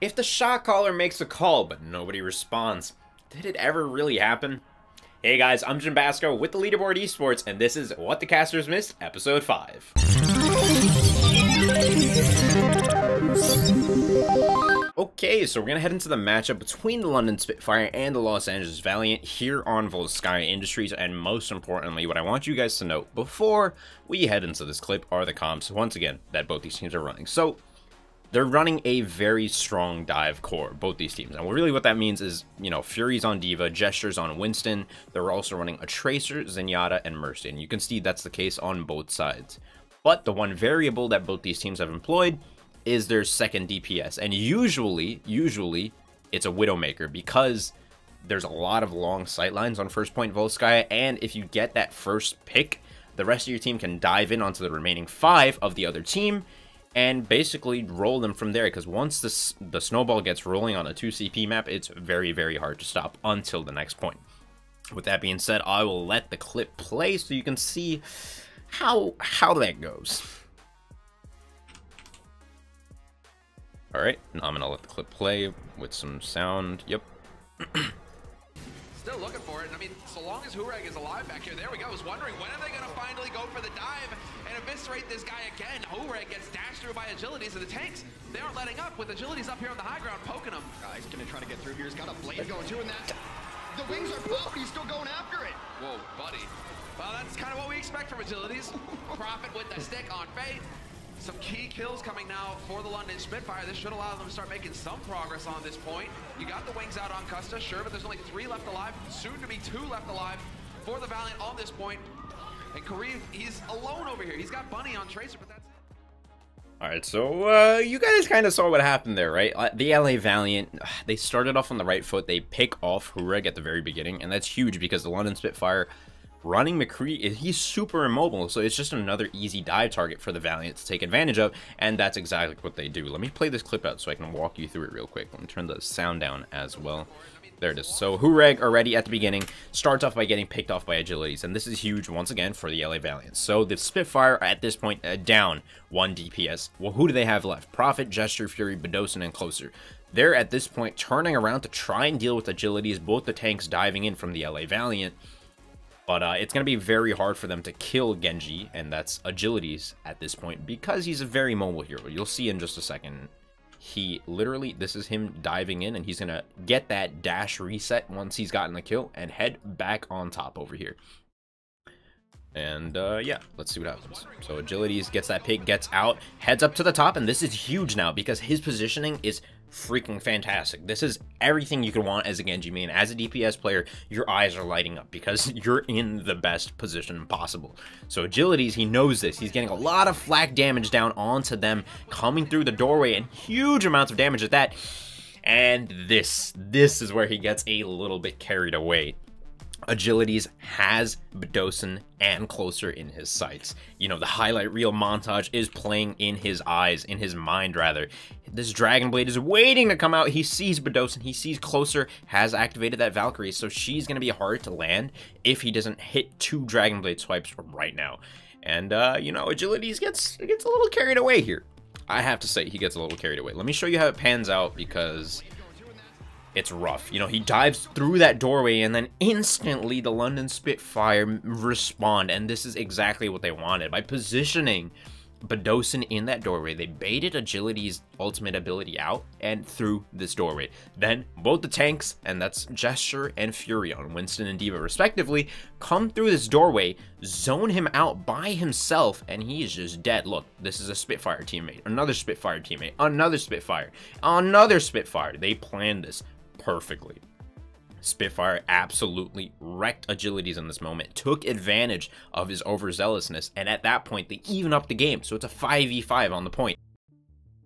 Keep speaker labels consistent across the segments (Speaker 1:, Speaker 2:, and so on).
Speaker 1: If the shot caller makes a call but nobody responds, did it ever really happen? Hey guys, I'm Jim Basco with the Leaderboard Esports, and this is What the Casters Missed, Episode 5. Okay, so we're going to head into the matchup between the London Spitfire and the Los Angeles Valiant here on Volskaya Industries, and most importantly, what I want you guys to know before we head into this clip are the comps, once again, that both these teams are running. So, they're running a very strong dive core, both these teams. And really what that means is, you know, Fury's on D.va, Gesture's on Winston. They're also running a Tracer, Zenyatta, and Mercy. And you can see that's the case on both sides. But the one variable that both these teams have employed is their second DPS. And usually, it's a Widowmaker because there's a lot of long sightlines on first point Volskaya. And if you get that first pick, the rest of your team can dive in onto the remaining 5 of the other team and basically roll them from there, because once the snowball gets rolling on a 2CP map, it's very, very hard to stop until the next point. With that being said, I will let the clip play so you can see how that goes. Alright, now I'm going to let the clip play with some sound. Yep.
Speaker 2: Still looking for it. I mean, so long as Hureg is alive back here, there we go. I was wondering, when are they going to finally go for the dive and eviscerate this guy again? Hureg gets dashed through by Agilities, and the tanks, they aren't letting up with Agilities up here on the high ground, poking him.
Speaker 3: He's going to try to get through here. He's got a blade going too, and that... The wings are popped. He's still going after it.
Speaker 2: Whoa, buddy. Well, that's kind of what we expect from Agilities. Profit with the stick on Fate. Some key kills coming now for the London Spitfire. This should allow them to start making some progress on this point. You got the wings out on Custa, sure, but there's only 3 left alive. Soon to be 2 left alive for the Valiant on this point. And Kareem, he's alone over here. He's got Bunny on Tracer, but that's it.
Speaker 1: Alright, so you guys kind of saw what happened there, right? The LA Valiant, they started off on the right foot. They pick off Hureg at the very beginning, and that's huge because the London Spitfire running McCree, he's super immobile, so it's just another easy dive target for the Valiant to take advantage of, and that's exactly what they do. Let me play this clip out so I can walk you through it real quick. Let me turn the sound down as well. There it is. So Hureg already at the beginning starts off by getting picked off by Agilities, and this is huge once again for the LA Valiant. So the Spitfire at this point down 1 DPS. Well, who do they have left? Prophet, Gesture, Fury, Bedosin, and Closer. They're at this point turning around to try and deal with Agilities, both the tanks diving in from the LA Valiant. But it's going to be very hard for them to kill Genji, and that's Agilities at this point, because he's a very mobile hero. You'll see in just a second. He literally, this is him diving in, and he's going to get that dash reset once he's gotten the kill, and head back on top over here. And yeah, let's see what happens. So Agilities gets that pick, gets out, heads up to the top, and this is huge now, because his positioning is freaking fantastic. This is everything you could want as a Genji main. As a DPS player, your eyes are lighting up because you're in the best position possible. So Agilities, he knows this. He's getting a lot of flak damage down onto them, coming through the doorway, and huge amounts of damage at that. And this is where he gets a little bit carried away. Agilities has Bedosin and Closer in his sights. You know, the highlight reel montage is playing in his eyes, in his mind rather. This Dragonblade is waiting to come out. He sees Bedosin, he sees Closer, has activated that Valkyrie, so she's going to be hard to land if he doesn't hit 2 Dragonblade swipes right now. And, you know, Agilities gets a little carried away here. I have to say, he gets a little carried away. Let me show you how it pans out, because it's rough. You know, he dives through that doorway, and then instantly the London Spitfire respond, and this is exactly what they wanted. By positioning Bedosin in that doorway, they baited Agility's ultimate ability out and through this doorway. Then both the tanks, and that's Gesture and Fury on Winston and D.va respectively, come through this doorway, zone him out by himself, and he is just dead. Look, this is a Spitfire teammate, another Spitfire teammate, another Spitfire, another Spitfire. They planned this perfectly. Spitfire absolutely wrecked Agilities in this moment, took advantage of his overzealousness, and at that point, they even up the game, so it's a 5v5 on the point.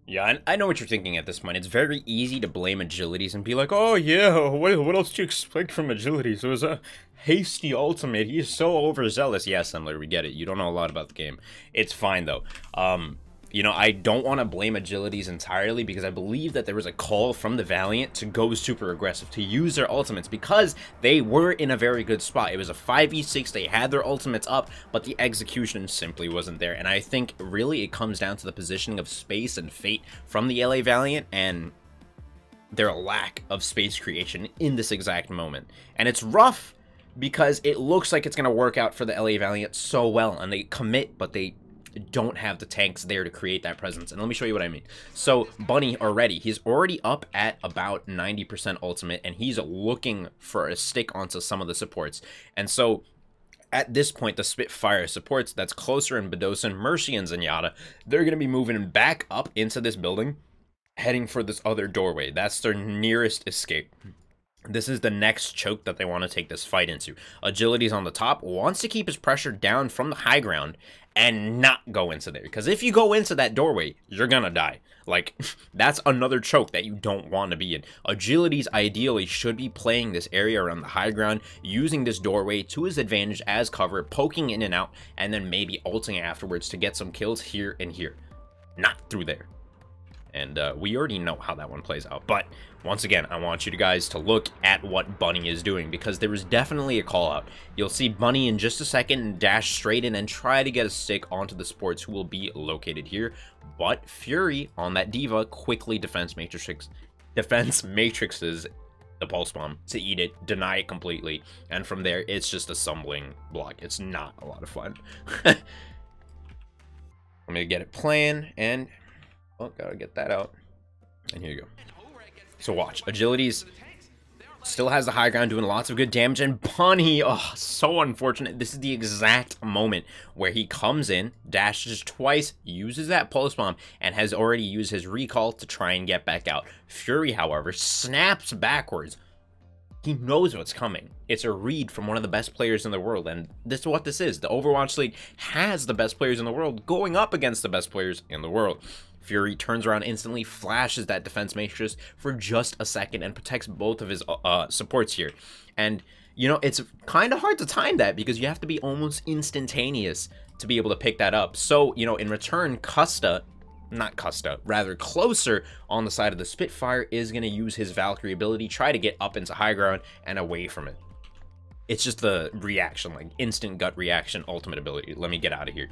Speaker 1: Yeah, I know what you're thinking at this point. It's very easy to blame Agilities and be like, oh yeah, what else do you expect from Agilities? It was a hasty ultimate, he's so overzealous. Yeah, Assembler, we get it. You don't know a lot about the game. It's fine, though. You know, I don't want to blame Agilities entirely, because I believe that there was a call from the Valiant to go super aggressive, to use their ultimates, because they were in a very good spot. It was a 5v6, they had their ultimates up, but the execution simply wasn't there. And I think really it comes down to the positioning of Space and Fate from the LA Valiant, and their lack of space creation in this exact moment. And it's rough because it looks like it's going to work out for the LA Valiant so well, and they commit, but they don't have the tanks there to create that presence. And let me show you what I mean. So Bunny he's already up at about 90% ultimate, and he's looking for a stick onto some of the supports. And so at this point, the Spitfire supports that's closer in Bedosin, Mercy, and Zenyatta, they're going to be moving back up into this building, heading for this other doorway. That's their nearest escape. This is the next choke that they want to take this fight into. Agilities on the top wants to keep his pressure down from the high ground and not go into there. Because if you go into that doorway, you're going to die. Like, that's another choke that you don't want to be in. Agilities ideally should be playing this area around the high ground, using this doorway to his advantage as cover, poking in and out, and then maybe ulting afterwards to get some kills here and here. Not through there. And we already know how that one plays out. But once again, I want you guys to look at what Bunny is doing, because there is definitely a call out. You'll see Bunny in just a second dash straight in and try to get a stick onto the supports who will be located here. But Fury on that D.va quickly defense matrixes the pulse bomb to eat it, deny it completely, and from there it's just a stumbling block. It's not a lot of fun. Let me get it playing, and oh, gotta get that out. And here you go. So watch. Agilities still has the high ground, doing lots of good damage. And Bunny, oh, so unfortunate. This is the exact moment where he comes in, dashes twice, uses that pulse bomb, and has already used his recall to try and get back out. Fury, however, snaps backwards. He knows what's coming. It's a read from one of the best players in the world, and this is what this is. The Overwatch League has the best players in the world going up against the best players in the world. Fury turns around instantly, flashes that defense matrix for just a second, and protects both of his supports here. And, you know, it's kind of hard to time that because you have to be almost instantaneous to be able to pick that up. So, you know, in return, Closer on the side of the Spitfire is going to use his Valkyrie ability, try to get up into high ground and away from it. It's just the reaction, like instant gut reaction, ultimate ability. Let me get out of here.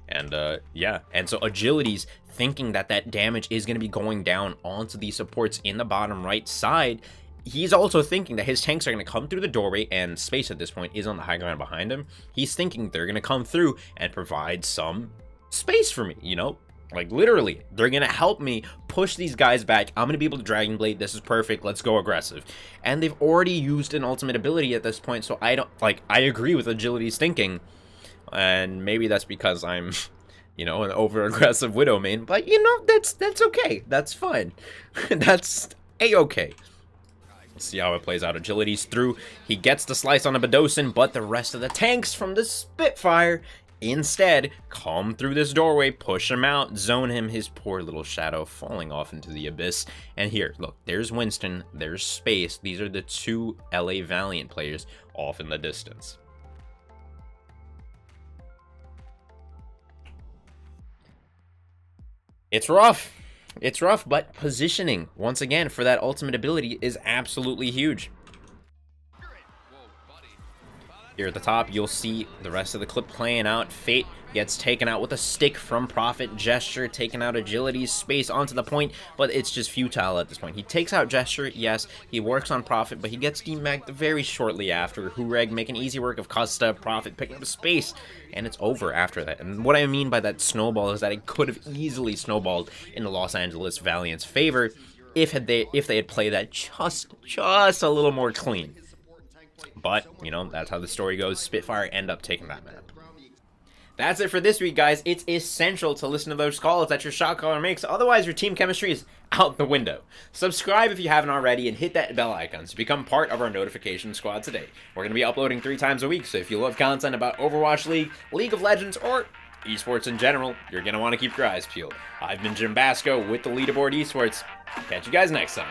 Speaker 1: And yeah, and so Agilities, thinking that that damage is going to be going down onto the supports in the bottom right side, he's also thinking that his tanks are going to come through the doorway, and space at this point is on the high ground behind him. He's thinking they're going to come through and provide some space for me, you know? Like, literally, they're going to help me push these guys back. I'm going to be able to Dragonblade. This is perfect. Let's go aggressive. And they've already used an ultimate ability at this point, so I agree with Agility's thinking. And maybe that's because I'm, you know, an over-aggressive Widow main. But, you know, that's okay. That's fine. That's A-okay. Let's see how it plays out. Agility's through. He gets the slice on a Bedosin, but the rest of the tanks from the Spitfire instead come through this doorway, push him out, zone him, his poor little shadow falling off into the abyss. And here, look, there's Winston, there's Space. These are the two LA Valiant players off in the distance. It's rough. It's rough, but positioning, once again, for that ultimate ability is absolutely huge. Here at the top, you'll see the rest of the clip playing out. Fate gets taken out with a stick from Prophet. Gesture taken out Agilities. Space onto the point, but it's just futile at this point. He takes out Gesture, yes. He works on Prophet, but he gets demagged very shortly after. Hureg making easy work of Costa. Prophet picking up Space, and it's over after that. And what I mean by that snowball is that it could have easily snowballed in the Los Angeles Valiant's favor if they had played that just a little more clean. But, you know, that's how the story goes. Spitfire end up taking that map. That's it for this week, guys. It's essential to listen to those calls that your shot caller makes. Otherwise, your team chemistry is out the window. Subscribe if you haven't already, and hit that bell icon to become part of our notification squad today. We're going to be uploading 3 times a week, so if you love content about Overwatch League, League of Legends, or esports in general, you're going to want to keep your eyes peeled. I've been Jim Basco with the Leaderboard Esports. Catch you guys next time.